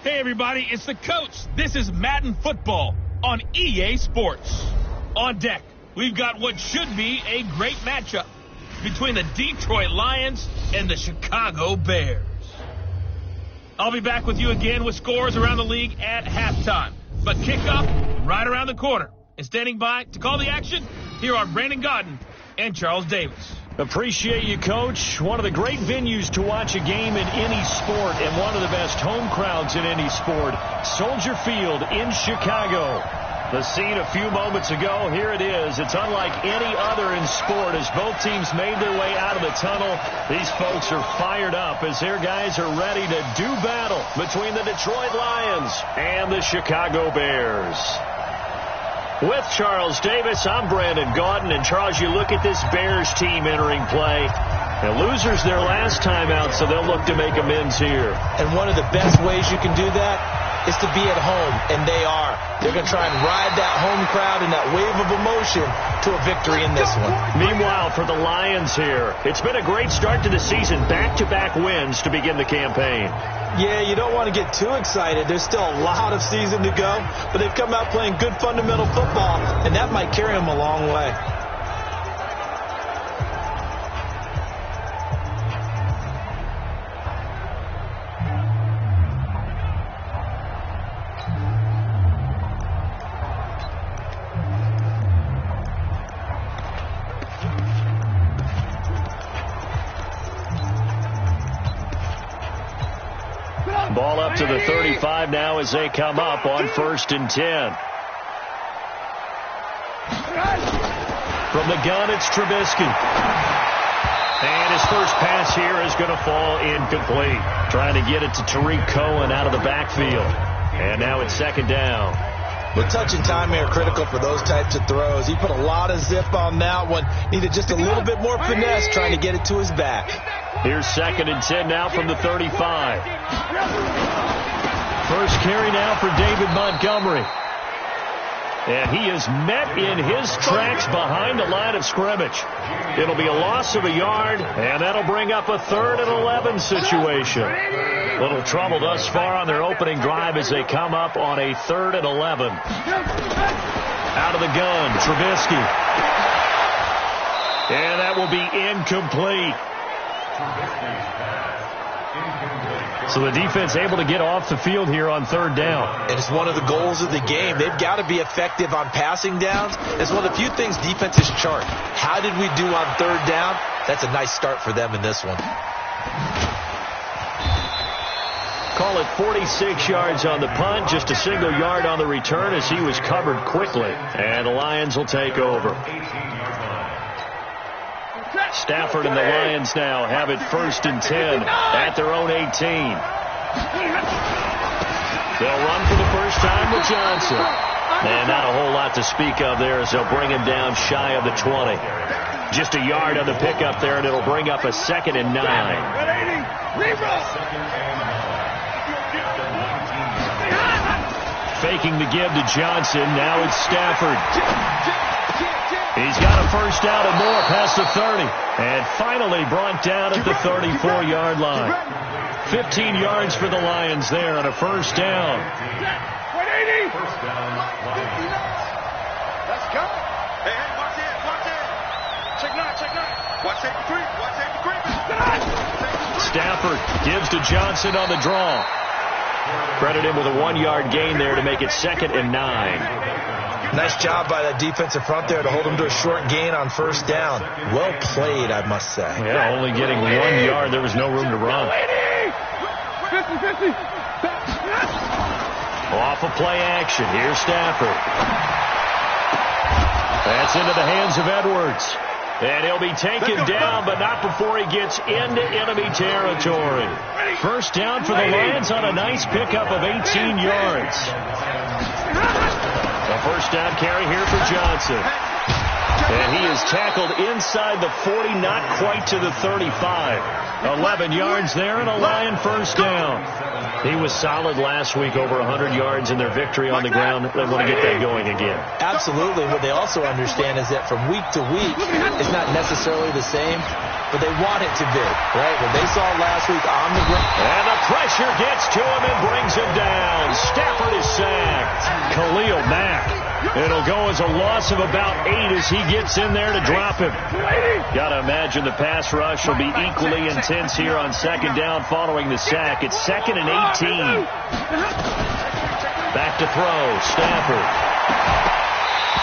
Hey everybody, it's the coach. This is Madden football on EA Sports. On deck, we've got what should be a great matchup between the Detroit Lions and the Chicago Bears. I'll be back with you again with scores around the league at halftime. But kickoff right around the corner. And standing by to call the action, here are Brandon Godden and Charles Davis. Appreciate you, Coach. One of the great venues to watch a game in any sport and one of the best home crowds in any sport. Soldier Field in Chicago. The scene a few moments ago, here it is. It's unlike any other in sport as both teams made their way out of the tunnel. These folks are fired up as their guys are ready to do battle between the Detroit Lions and the Chicago Bears. With Charles Davis, I'm Brandon Gaudin. And Charles, you look at this Bears team entering play. The losers their last time out, so they'll look to make amends here. And one of the best ways you can do that is to be at home, and they are. They're going to try and ride that home crowd and that wave of emotion to a victory in this one. Meanwhile, for the Lions here, it's been a great start to the season. Back-to-back wins to begin the campaign. Yeah, you don't want to get too excited. There's still a lot of season to go, but they've come out playing good fundamental football, and that might carry them a long way. Ball up to the 35 now as they come up on 1st and 10. From the gun, it's Trubisky. And his first pass here is going to fall incomplete. Trying to get it to Tariq Cohen out of the backfield. And now it's 2nd down. The touch and time are critical for those types of throws. He put a lot of zip on that one. Needed just a little bit more finesse trying to get it to his back. Here's 2nd and 10 now from the 35. First carry now for David Montgomery. And he is met in his tracks behind the line of scrimmage. It'll be a loss of a yard, and that'll bring up a 3rd and 11 situation. Little trouble thus far on their opening drive as they come up on a 3rd and 11. Out of the gun, Trubisky. And that will be incomplete. So the defense able to get off the field here on 3rd down. And it's one of the goals of the game. They've got to be effective on passing downs. It's one of the few things defenses chart. How did we do on 3rd down? That's a nice start for them in this one. Call it 46 yards on the punt, just a single yard on the return as he was covered quickly. And the Lions will take over. Stafford and the Lions now have it 1st and 10 at their own 18. They'll run for the first time with Johnson. And not a whole lot to speak of there as they'll bring him down shy of the 20. Just a yard on the pickup there, and it'll bring up a 2nd and 9. Faking the give to Johnson. Now it's Stafford. He's got a first down and more past the 30. And finally brought down at the 34-yard line. 15 yards for the Lions there on a first down. 180. First down, Lions. Let's go. Hey, watch it, watch it. Check nine. Watch safety three. Stafford gives to Johnson on the draw. Credit him with a 1-yard gain there to make it 2nd and 9. Nice job by that defensive front there to hold him to a short gain on first down. Well played, I must say. Yeah, only getting 1 yard. There was no room to run. 50-50. Off of play action. Here's Stafford. That's into the hands of Edwards. And he'll be taken down, but not before he gets into enemy territory. First down for the Lions on a nice pickup of 18 yards. A first down carry here for Johnson. And he is tackled inside the 40, not quite to the 35. 11 yards there and a Lion first down. He was solid last week, over 100 yards in their victory on the ground. They want to get that going again. Absolutely. What they also understand is that from week to week, it's not necessarily the same, but they want it to be, right? What they saw last week on the ground. And the pressure gets to him and brings him down. Stafford is sacked. Khalil Mack. It'll go as a loss of about 8 as he gets in there to drop him. Got to imagine the pass rush will be equally intense here on second down following the sack. It's 2nd and 18. Back to throw. Stafford.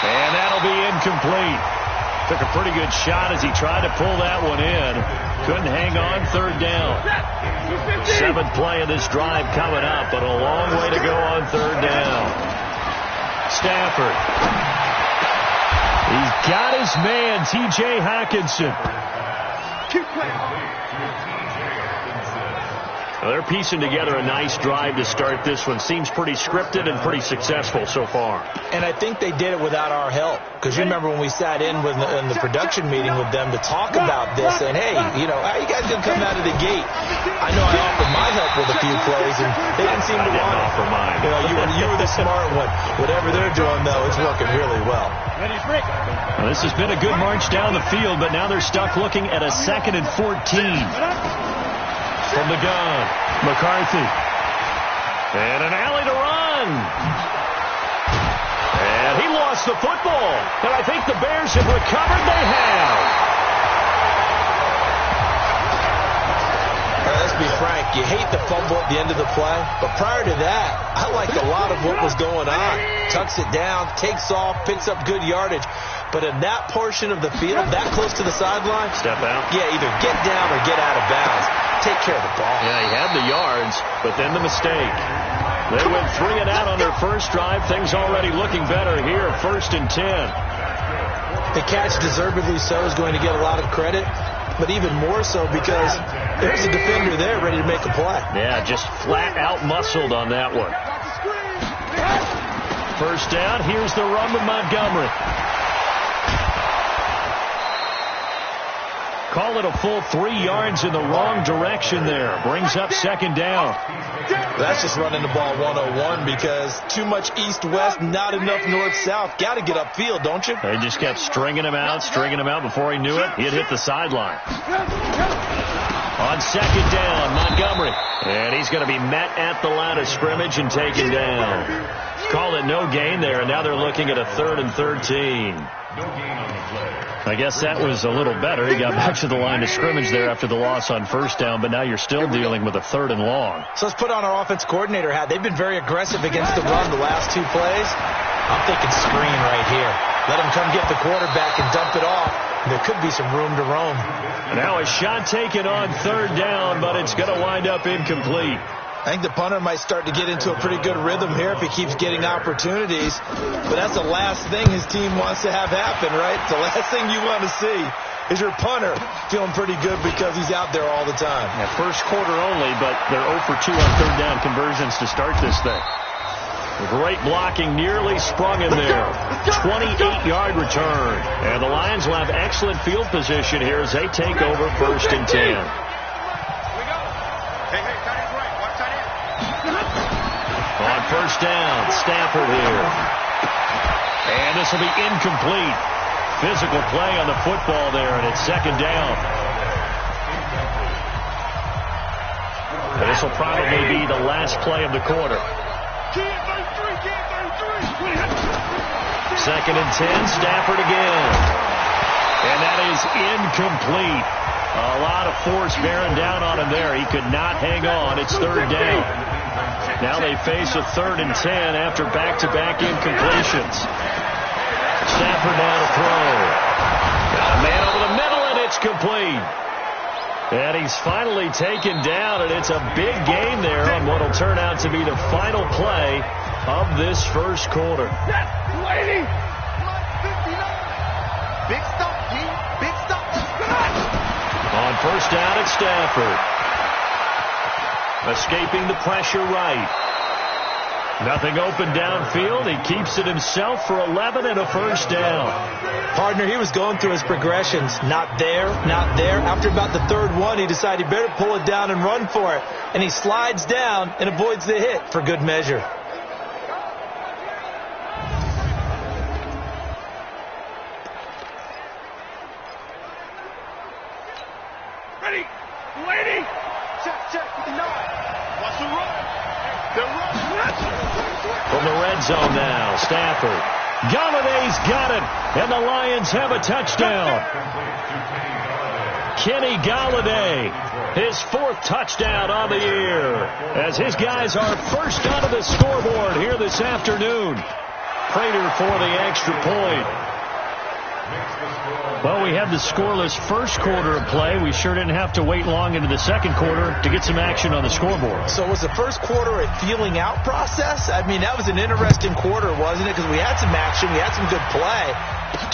And that'll be incomplete. Took a pretty good shot as he tried to pull that one in. Couldn't hang on, 3rd down. 7th play of this drive coming up, but a long way to go on 3rd down. Stafford. He's got his man, T.J. Hockenson. Keep playing. Well, they're piecing together a nice drive to start this one. Seems pretty scripted and pretty successful so far. And I think they did it without our help. Because you remember when we sat in the production meeting with them to talk about this, saying, hey, you know, how you guys going to come out of the gate? I know I offered my help with a few plays, and they didn't seem to want to offer mine. You know, you were the smart one. Whatever they're doing, though, it's working really well. Well, this has been a good march down the field, but now they're stuck looking at a 2nd and 14. From the gun, McCarthy. And an alley to run. And he lost the football. And I think the Bears have recovered. They have. Let's be frank. You hate the fumble at the end of the play. But prior to that, I liked a lot of what was going on. Tucks it down, takes off, picks up good yardage. But in that portion of the field, that close to the sideline, step out. Yeah, either get down or get out of bounds. Take care of the ball. Yeah, he had the yards, but then the mistake. They went 3 and out on their first drive. Things already looking better here. 1st and 10. The catch, deservedly so, is going to get a lot of credit, but even more so because there's a defender there ready to make a play. Yeah, just flat out muscled on that one. 1st down. Here's the run with Montgomery. Call it a full 3 yards in the wrong direction there. Brings up 2nd down. That's just running the ball 101 because too much east-west, not enough north-south. Got to get upfield, don't you? They just kept stringing him out before he knew it. He'd hit the sideline. On 2nd down, Montgomery. And he's going to be met at the line of scrimmage and taken down. Call it no gain there, and now they're looking at a 3rd and 13. No gain on the play. I guess that was a little better. He got back to the line of scrimmage there after the loss on 1st down, but now you're still dealing with a 3rd and long. So let's put on our offense coordinator hat. They've been very aggressive against the run the last 2 plays. I'm thinking screen right here. Let him come get the quarterback and dump it off. There could be some room to roam. Now a shot taken on 3rd down, but it's going to wind up incomplete. I think the punter might start to get into a pretty good rhythm here if he keeps getting opportunities. But that's the last thing his team wants to have happen, right? The last thing you want to see is your punter feeling pretty good because he's out there all the time. Yeah, 1st quarter only, but they're 0 for 2 on 3rd down conversions to start this thing. Great blocking, nearly sprung in there. 28-yard return. And the Lions will have excellent field position here as they take over 1st and 10. On 1st down, Stafford here. And this will be incomplete. Physical play on the football there, and it's 2nd down. And this will probably be the last play of the quarter. 2nd and 10, Stafford again. And that is incomplete. A lot of force bearing down on him there. He could not hang on. It's 3rd down. Now they face a 3rd and 10 after back-to-back incompletions. Stafford now to throw. Got a man over the middle, and it's complete. And he's finally taken down, and it's a big gain there on what will turn out to be the final play of this 1st quarter. Big stop, team. Big stop. On 1st down, it's Stafford. Escaping the pressure right. Nothing open downfield. He keeps it himself for 11 and a first down. Partner, he was going through his progressions. Not there, not there. After about the third one, he decided he better pull it down and run for it. And he slides down and avoids the hit for good measure. Ready, lady, check, 59. Watch the run. They're running. From the red zone now, Stafford. Galladay's got it, and the Lions have a touchdown. Kenny Galladay, his 4th touchdown on the year, as his guys are first onto the scoreboard here this afternoon. Prater for the extra point. Well, we had the scoreless first quarter of play. We sure didn't have to wait long into the second quarter to get some action on the scoreboard. So was the first quarter a feeling out process? I mean, that was an interesting quarter, wasn't it? Because we had some action, we had some good play,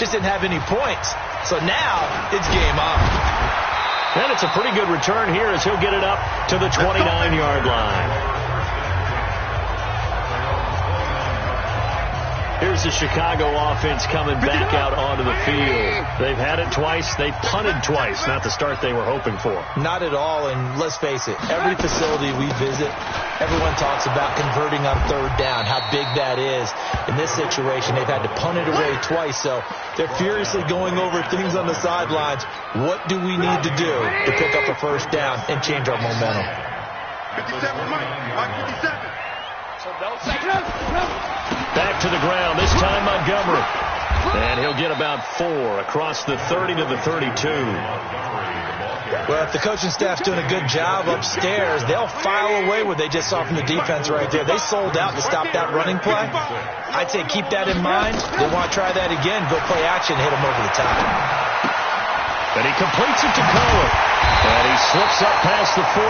just didn't have any points. So now it's game on. And it's a pretty good return here as he'll get it up to the 29-yard line. Here's the Chicago offense coming back out onto the field. They've had it twice. They've punted twice. Not the start they were hoping for. Not at all, and let's face it, every facility we visit, everyone talks about converting on third down, how big that is. In this situation, they've had to punt it away twice, so they're furiously going over things on the sidelines. What do we need to do to pick up a first down and change our momentum? 57, Mike 57. Back to the ground, this time Montgomery. And he'll get about 4 across the 30 to the 32. Well, if the coaching staff's doing a good job upstairs, they'll file away what they just saw from the defense right there. They sold out to stop that running play. I'd say keep that in mind. They want to try that again, go play action, hit them over the top. And he completes it to Cohen. And he slips up past the 45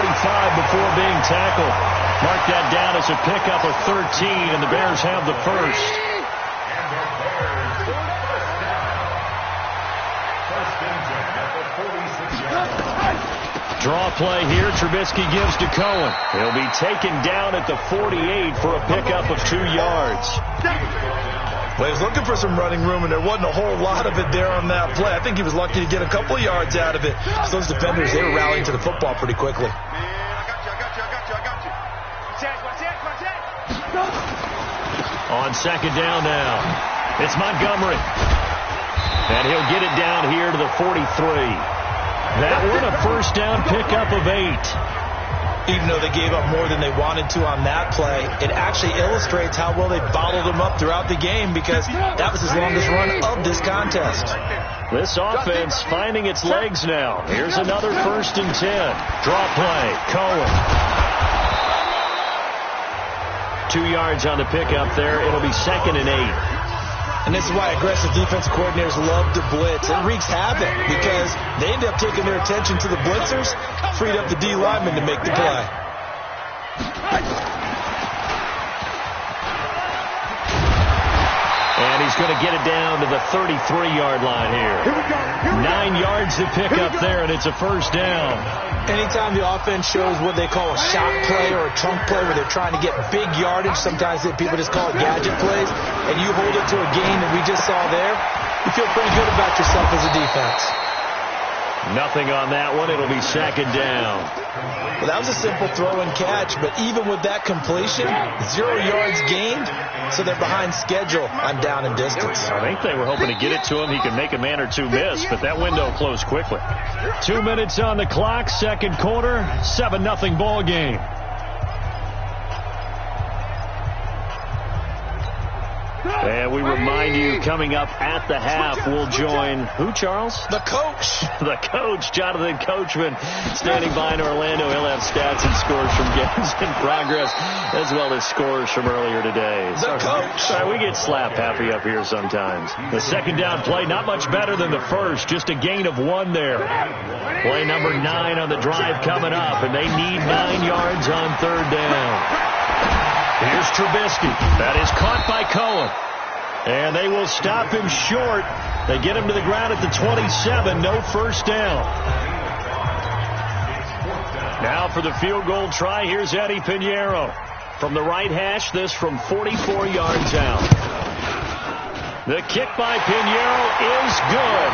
before being tackled. Mark that down as a pickup of 13, and the Bears have the first. Draw play here. Trubisky gives to Cohen. He'll be taken down at the 48 for a pickup of 2 yards. Well, he was looking for some running room, and there wasn't a whole lot of it there on that play. I think he was lucky to get a couple of yards out of it. So those defenders, they were rallying to the football pretty quickly. On second down now, it's Montgomery. And he'll get it down here to the 43. That one a first down pickup of 8. Even though they gave up more than they wanted to on that play, it actually illustrates how well they bottled them up throughout the game, because that was his longest run of this contest. This offense finding its legs now. Here's another 1st and 10. Draw play, Cohen. 2 yards on the pickup there. It'll be 2nd and 8. And this is why aggressive defensive coordinators love to blitz. It wreaks havoc because they end up taking their attention to the blitzers, freed up the D lineman to make the play. And he's going to get it down to the 33-yard line here. 9 yards to pick up there, and it's a first down. Anytime the offense shows what they call a shot play or a trunk play where they're trying to get big yardage, sometimes people just call it gadget plays, and you hold it to a gain that we just saw there, you feel pretty good about yourself as a defense. Nothing on that one. It'll be 2nd down. Well, that was a simple throw and catch, but even with that completion, 0 yards gained, so they're behind schedule on down and distance. I think they were hoping to get it to him. He could make a man or two miss, but that window closed quickly. 2 minutes on the clock, second quarter, 7-0 ball game. And we remind you, coming up at the half, we'll join who, Charles? The coach. The coach, Jonathan Coachman, standing by in Orlando. He'll have stats and scores from games in progress, as well as scores from earlier today. The coach. Sorry, we get slap happy up here sometimes. The second down play, not much better than the first, just a gain of 1 there. Play number 9 on the drive coming up, and they need 9 yards on third down. Here's Trubisky. That is caught by Cohen. And they will stop him short. They get him to the ground at the 27. No first down. Now for the field goal try. Here's Eddie Pinheiro. From the right hash, this from 44 yards out. The kick by Pinheiro is good.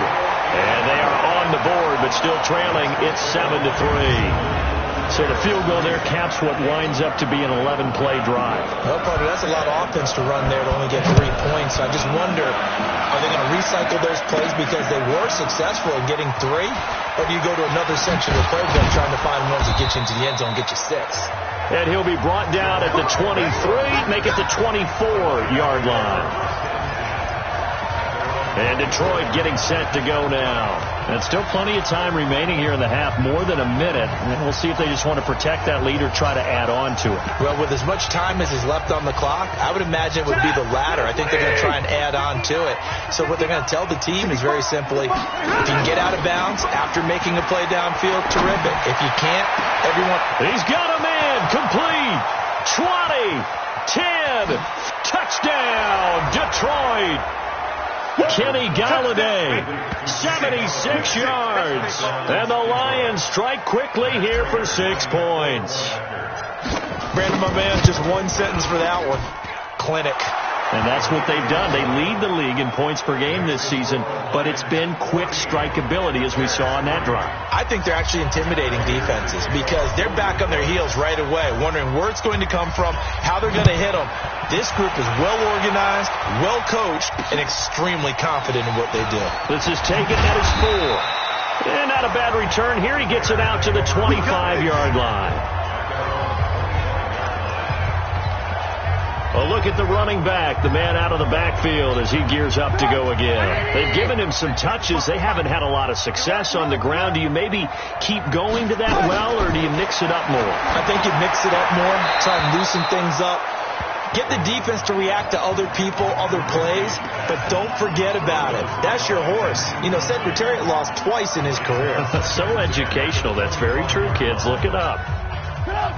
And they are on the board, but still trailing. It's 7-3. So the field goal there caps what winds up to be an 11-play drive. No, partner, that's a lot of offense to run there to only get 3 points. I just wonder, are they going to recycle those plays because they were successful in getting 3? Or do you go to another section of the playbook trying to find ones that get you into the end zone and get you 6? And he'll be brought down at the 23, make it the 24-yard line. And Detroit getting set to go now. And still plenty of time remaining here in the half, more than a minute. And we'll see if they just want to protect that lead or try to add on to it. Well, with as much time as is left on the clock, I would imagine it would be the latter. I think they're going to try and add on to it. So what they're going to tell the team is very simply, if you can get out of bounds after making a play downfield, terrific. If you can't, everyone... He's got a man, complete, 20, 10, touchdown, Detroit. Kenny Galladay, 76 yards. And the Lions strike quickly here for 6 points. Brandon, my man, just one sentence for that one. Clinic. And that's what they've done. They lead the league in points per game this season, but it's been quick strikeability as we saw on that drive. I think they're actually intimidating defenses because they're back on their heels right away, wondering where it's going to come from, how they're going to hit them. This group is well organized, well coached, and extremely confident in what they do. This is taken at his 4. And not a bad return here. He gets it out to the 25-yard line. A look at the running back, the man out of the backfield as he gears up to go again. They've given him some touches. They haven't had a lot of success on the ground. Do you maybe keep going to that well, or do you mix it up more? I think you mix it up more, try and loosen things up. Get the defense to react to other people, other plays, but don't forget about it. That's your horse. You know, Secretariat lost twice in his career. So educational. That's very true, kids. Look it up.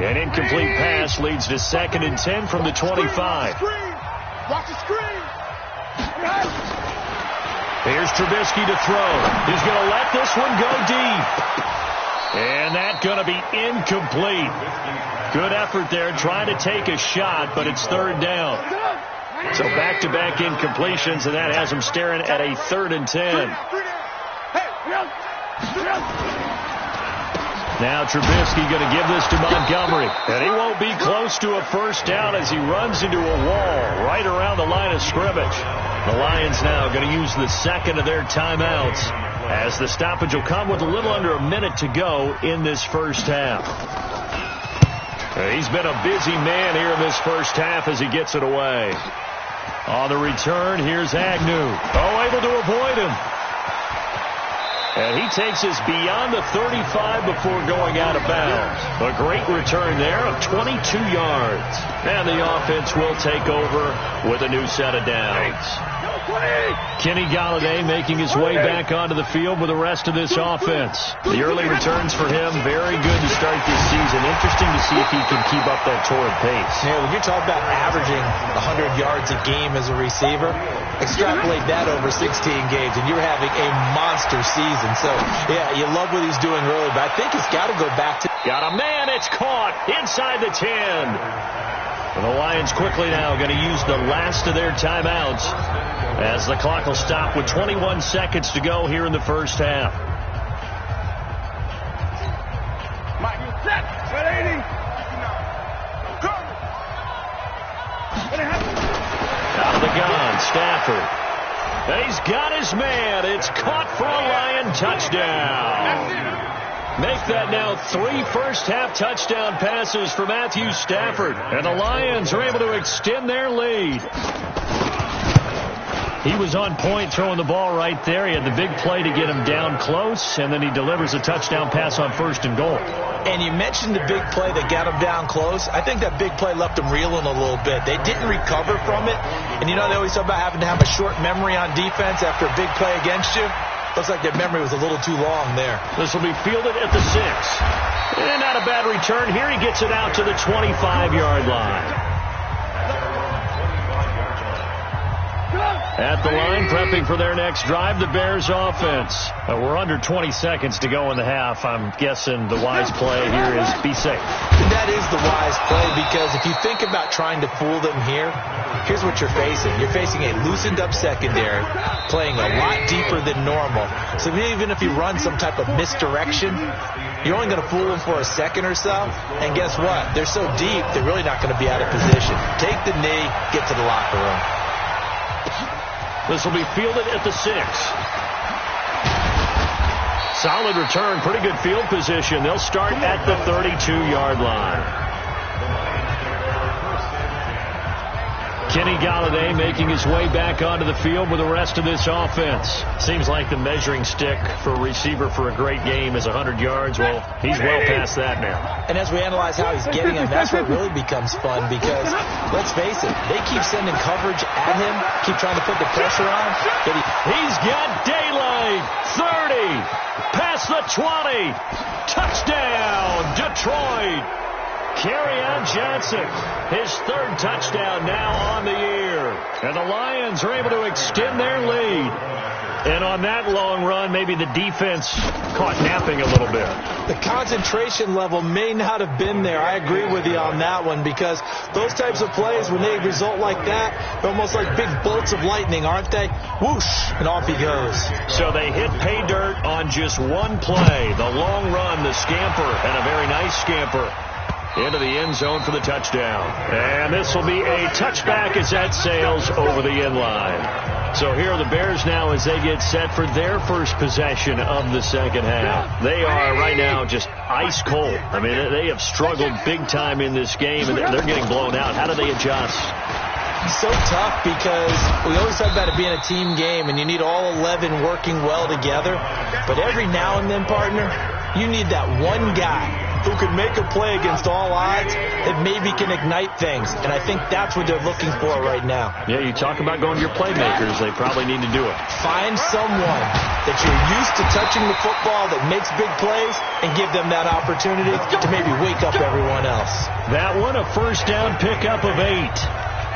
An incomplete pass leads to 2nd and 10 from the 25. Watch the screen. Here's Trubisky to throw. He's going to let this one go deep. And that's going to be incomplete. Good effort there trying to take a shot, but it's 3rd down. So back-to-back incompletions, and that has him staring at a 3rd and 10. Now Trubisky going to give this to Montgomery. And he won't be close to a first down as he runs into a wall right around the line of scrimmage. The Lions now going to use the 2nd of their timeouts as the stoppage will come with a little under a minute to go in this first half. He's been a busy man here in this first half as he gets it away. On the return, here's Agnew. Able to avoid him. And he takes us beyond the 35 before going out of bounds. A great return there of 22 yards. And the offense will take over with a new set of downs. Kenny Galladay making his way back onto the field with the rest of this offense. The early returns for him, very good to start this season. Interesting to see if he can keep up that torrid pace. Yeah, when you're talking about averaging 100 yards a game as a receiver, extrapolate that over 16 games, and you're having a monster season. So, yeah, you love what he's doing early, but I think it's got to go back to... Got a man, it's caught inside the 10. And the Lions quickly now going to use the last of their timeouts as the clock will stop with 21 seconds to go here in the first half. Mike, you set. Set 80. Out of the gun, Stafford. He's got his man. It's caught for a Lion touchdown. Make that now 3 first-half touchdown passes for Matthew Stafford. And the Lions are able to extend their lead. He was on point throwing the ball right there. He had the big play to get him down close, and then he delivers a touchdown pass on 1st and goal. And you mentioned the big play that got him down close. I think that big play left him reeling a little bit. They didn't recover from it. And you know, they always talk about having to have a short memory on defense after a big play against you. Looks like their memory was a little too long there. This will be fielded at the 6. And not a bad return here. He gets it out to the 25-yard line. At the line, prepping for their next drive, the Bears offense. We're under 20 seconds to go in the half. I'm guessing the wise play here is be safe. That is the wise play, because if you think about trying to fool them here, here's what you're facing. You're facing a loosened up secondary, playing a lot deeper than normal. So even if you run some type of misdirection, you're only going to fool them for a second or so. And guess what? They're so deep, they're really not going to be out of position. Take the knee, get to the locker room. This will be fielded at the 6. Solid return, pretty good field position. They'll start at the 32-yard line. Kenny Golladay making his way back onto the field with the rest of this offense. Seems like the measuring stick for a receiver for a great game is 100 yards. Well, he's well past that now. And as we analyze how he's getting him, that's what really becomes fun, because, let's face it, they keep sending coverage at him, keep trying to put the pressure on. He's got daylight. 30. Past the 20. Touchdown, Detroit. Kerryon Johnson, his 3rd touchdown now on the year. And the Lions are able to extend their lead. And on that long run, maybe the defense caught napping a little bit. The concentration level may not have been there. I agree with you on that one, because those types of plays, when they result like that, they're almost like big bolts of lightning, aren't they? Whoosh, and off he goes. So they hit pay dirt on just one play. The long run, the scamper, and a very nice scamper into the end zone for the touchdown. And this will be a touchback as that sails over the end line. So here are the Bears now as they get set for their first possession of the second half. They are right now just ice cold. I mean, they have struggled big time in this game, and they're getting blown out. How do they adjust? So tough, because we always talk about it being a team game, and you need all 11 working well together. But every now and then, partner, you need that one guy who can make a play against all odds that maybe can ignite things. And I think that's what they're looking for right now. Yeah, you talk about going to your playmakers. They probably need to do it. Find someone that you're used to touching the football that makes big plays and give them that opportunity to maybe wake up everyone else. That one, a first down pickup of 8.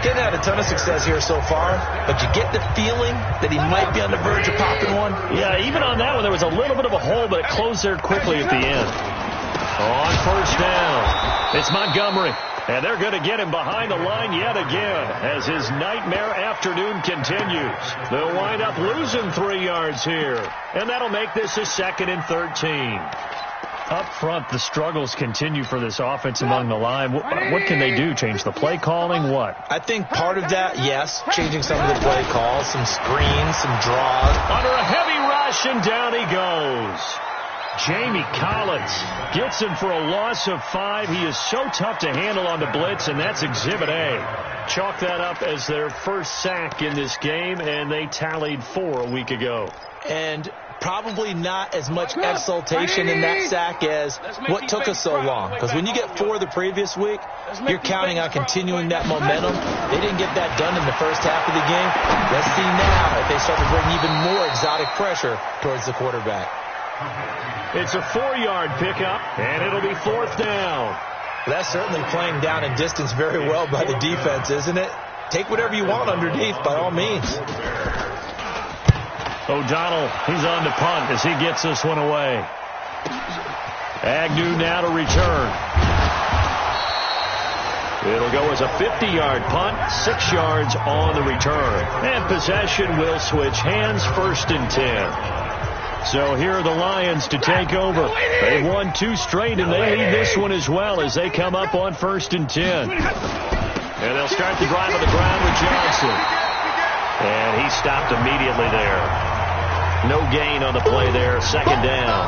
Didn't have a ton of success here so far, but you get the feeling that he might be on the verge of popping one. Yeah, even on that one, there was a little bit of a hole, but it closed there quickly at the end. On first down, it's Montgomery, and they're going to get him behind the line yet again as his nightmare afternoon continues. They'll wind up losing 3 yards here, and that'll make this a 2nd and 13. Up front, the struggles continue for this offense among the line. What can they do? Change the play calling? What? I think part of that, yes, changing some of the play calls, some screens, some draws. Under a heavy rush, and down he goes. Jamie Collins gets him for a loss of 5. He is so tough to handle on the blitz, and that's Exhibit A. Chalk that up as their first sack in this game, and they tallied 4 a week ago. And probably not as much exultation in that sack as what took us so long. Because when you get 4 the previous week, you're counting on continuing that momentum. They didn't get that done in the first half of the game. Let's see now if they start to bring even more exotic pressure towards the quarterback. It's a 4-yard pickup, and it'll be 4th down. That's certainly playing down in distance very well by the defense, isn't it? Take whatever you want underneath, by all means. O'Donnell, he's on to punt as he gets this one away. Agnew now to return. It'll go as a 50-yard punt, 6 yards on the return. And possession will switch hands, 1st and 10. So here are the Lions to take over. They've won 2 straight, and they need this one as well as they come up on 1st and 10. And they'll start the drive on the ground with Johnson. And he stopped immediately there. No gain on the play there, 2nd down.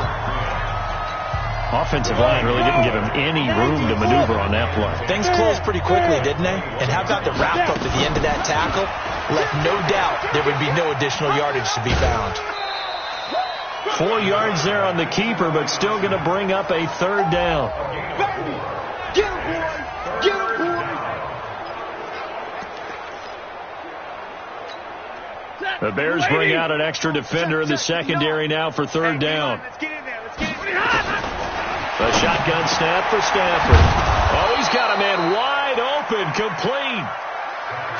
Offensive line really didn't give him any room to maneuver on that play. Things closed pretty quickly, didn't they? And how about the wrap-up at the end of that tackle? Left no doubt there would be no additional yardage to be found. 4 yards there on the keeper, but still going to bring up a 3rd down. Get him, boy! Get him, boy! The Bears bring out an extra defender in the secondary now for 3rd down. Let's get in there. Let's get in there. A shotgun snap for Stafford. Oh, he's got a man wide open, complete.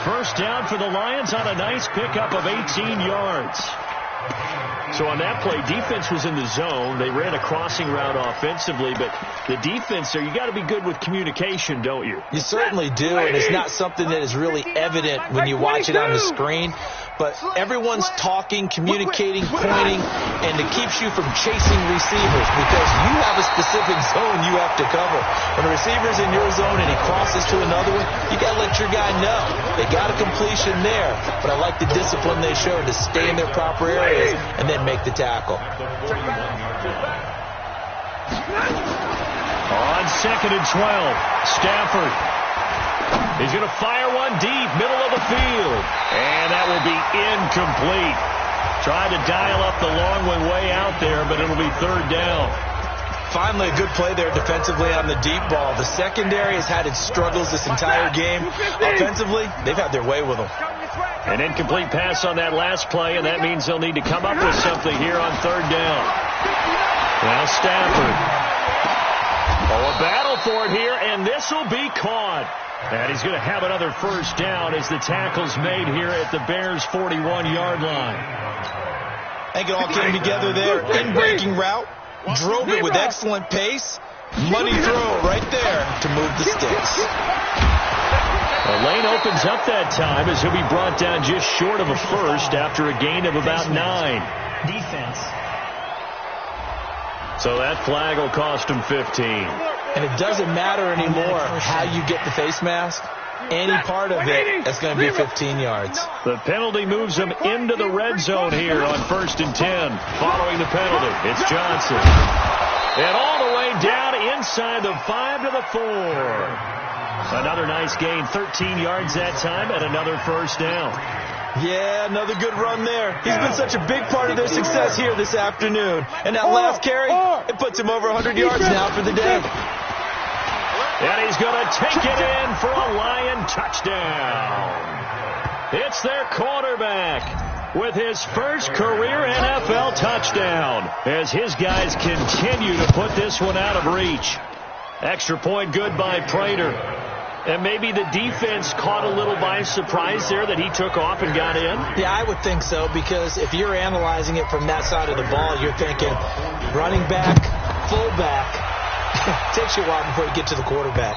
First down for the Lions on a nice pickup of 18 yards. So on that play, defense was in the zone. They ran a crossing route offensively, but the defense there, you got to be good with communication, don't you? You certainly do, and it's not something that is really evident when you watch it on the screen. But everyone's talking, communicating, pointing, and it keeps you from chasing receivers because you have a specific zone you have to cover. When a receiver's in your zone and he crosses to another one, you got to let your guy know. They got a completion there, but I like the discipline they showed to stay in their proper areas and then make the tackle. On 2nd and 12, Stafford. He's going to fire one deep, middle of the field. And that will be incomplete. Tried to dial up the long one way out there, but it'll be 3rd down. Finally, a good play there defensively on the deep ball. The secondary has had its struggles this entire game. Offensively, they've had their way with them. An incomplete pass on that last play, and that means they'll need to come up with something here on 3rd down. Now Stafford. Oh, a battle for it here, and this will be caught. And he's going to have another first down as the tackle's made here at the Bears' 41-yard line. I think it all came together there. In-breaking route. Drove it with excellent pace. Money throw right there to move the sticks. The lane opens up that time as he'll be brought down just short of a first after a gain of about 9. Defense. So that flag will cost him 15. And it doesn't matter anymore how you get the face mask. Any part of it, that's going to be 15 yards. The penalty moves them into the red zone here on 1st and 10. Following the penalty, it's Johnson. And all the way down inside the 5 to the 4. Another nice gain, 13 yards that time, and another first down. Yeah, another good run there. He's been such a big part of their success here this afternoon. And that last carry, it puts him over 100 yards now for the day. And he's going to take it in for a Lion touchdown. It's their quarterback with his first career NFL touchdown as his guys continue to put this one out of reach. Extra point good by Prater. And maybe the defense caught a little by surprise there that he took off and got in? Yeah, I would think so, because if you're analyzing it from that side of the ball, you're thinking running back, fullback. Takes you a while before you get to the quarterback.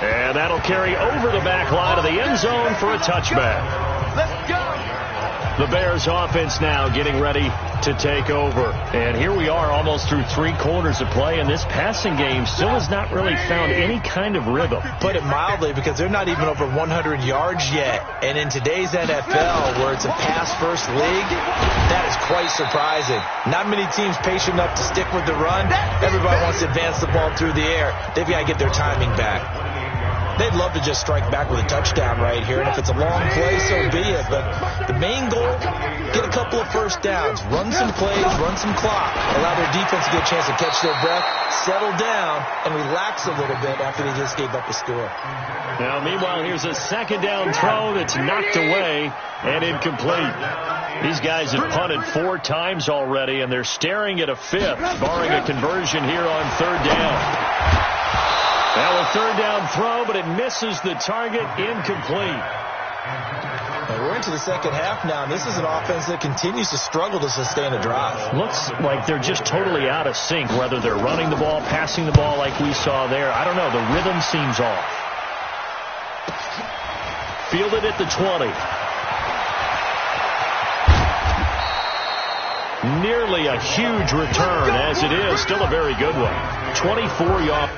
And that'll carry over the back line of the end zone for a touchback. Let's go. The Bears offense now getting ready to take over. And here we are almost through 3 quarters of play, and this passing game still has not really found any kind of rhythm. Put it mildly, because they're not even over 100 yards yet. And in today's NFL, where it's a pass-first league, that is quite surprising. Not many teams patient enough to stick with the run. Everybody wants to advance the ball through the air. They've got to get their timing back. They'd love to just strike back with a touchdown right here, and if it's a long play, so be it. But the main goal, get a couple of first downs, run some plays, run some clock, allow their defense to get a chance to catch their breath, settle down, and relax a little bit after they just gave up a score. Now, meanwhile, here's a 2nd down throw that's knocked away and incomplete. These guys have punted 4 times already, and they're staring at a 5th, barring a conversion here on 3rd down. Now a 3rd down throw, but it misses the target, incomplete. And we're into the second half now, and this is an offense that continues to struggle to sustain a drive. Looks like they're just totally out of sync, whether they're running the ball, passing the ball like we saw there. I don't know, the rhythm seems off. Fielded at the 20. Nearly a huge return, as it is. Still a very good one. 24 yards.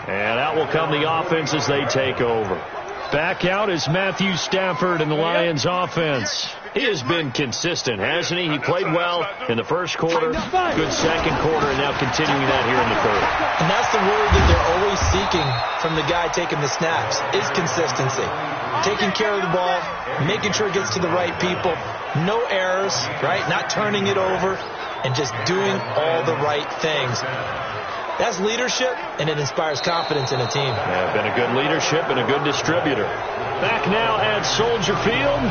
And out will come the offense as they take over. Back out is Matthew Stafford and the Lions offense. He has been consistent, hasn't he? He played well in the first quarter, good second quarter, and now continuing that here in the third. And that's the word that they're always seeking from the guy taking the snaps, is consistency. Taking care of the ball, making sure it gets to the right people, no errors, right? Not turning it over, and just doing all the right things. That's leadership, and it inspires confidence in a team. Yeah, been a good leadership and a good distributor. Back now at Soldier Field.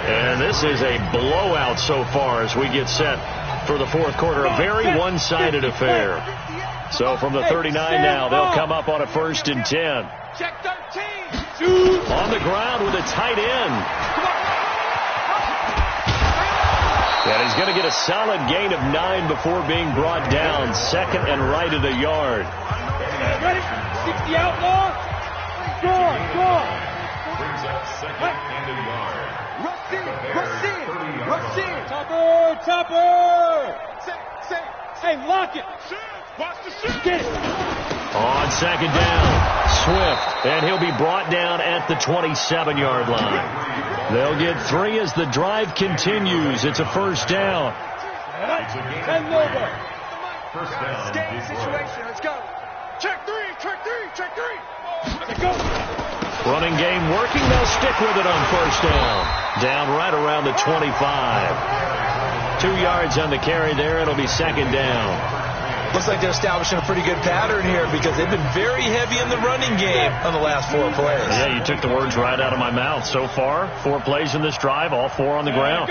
And this is a blowout so far as we get set for the fourth quarter. A very one-sided affair. So from the 39 now, they'll come up on a 1st and 10. Check 13. On the ground with a tight end. And he's going to get a solid gain of 9 before being brought down. 2nd and right at a yard. Ready? 60 outlaw. Score. Brings up 2nd and a yard. Rush in. Topper. Say. Hey, lock it. Watch the shoot. Get it. On 2nd down, Swift, and he'll be brought down at the 27-yard line. They'll get 3 as the drive continues. It's a 1st down. Send over. 1st down. Game situation. Let's go. Check 3. Let's go. Running game working. They'll stick with it on 1st down. Down right around the 25. 2 yards on the carry there. It'll be 2nd down. Looks like they're establishing a pretty good pattern here because they've been very heavy in the running game on the last 4 plays. Yeah, you took the words right out of my mouth. So far, 4 plays in this drive, all 4 on the ground.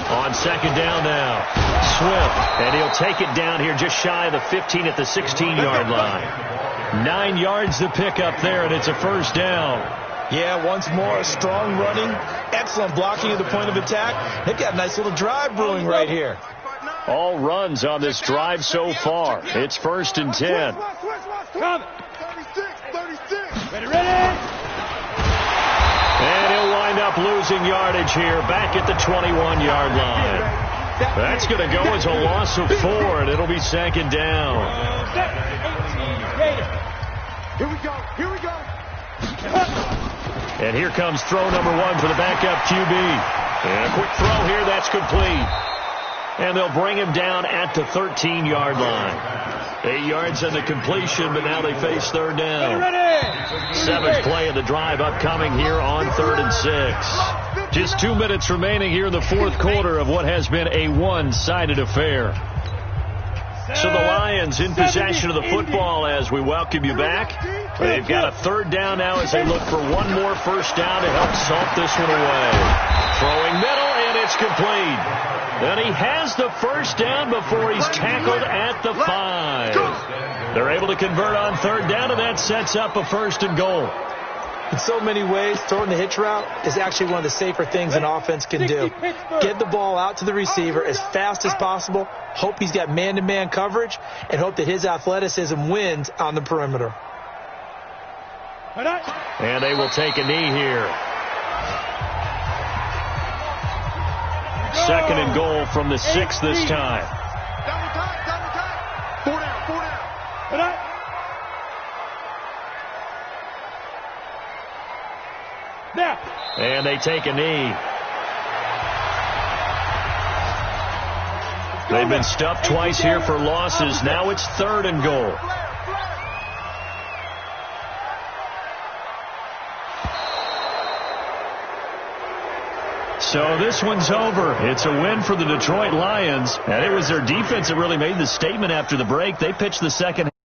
On 2nd down now, Swift, and he'll take it down here just shy of the 15 at the 16-yard line. 9 yards to pick up there, and it's a 1st down. Yeah, once more, strong running, excellent blocking at the point of attack. They've got a nice little drive brewing right here. All runs on this drive so far. It's 1st and 10. Come. 36. Ready. And he'll wind up losing yardage here back at the 21-yard line. That's going to go as a loss of 4, and it'll be 2nd down. Here we go. And here comes throw number 1 for the backup QB. And a quick throw here, that's complete. And they'll bring him down at the 13-yard line. 8 yards on the completion, but now they face 3rd down. 7th play of the drive upcoming here on 3rd and 6. Just 2 minutes remaining here in the 4th quarter of what has been a one-sided affair. So the Lions in possession of the football as we welcome you back. They've got a 3rd down now as they look for one more 1st down to help salt this one away. Throwing middle, and it's complete. Then he has the 1st down before he's tackled at the 5. They're able to convert on 3rd down, and that sets up a 1st and goal. In so many ways, throwing the hitch route is actually one of the safer things an offense can do. Get the ball out to the receiver as fast as possible, hope he's got man-to-man coverage, and hope that his athleticism wins on the perimeter. And they will take a knee here. 2nd and goal from the 6 this time. Double time. 4 down. And they take a knee. They've been stuffed twice here for losses. Now it's 3rd and goal. So this one's over. It's a win for the Detroit Lions. And it was their defense that really made the statement after the break. They pitched the second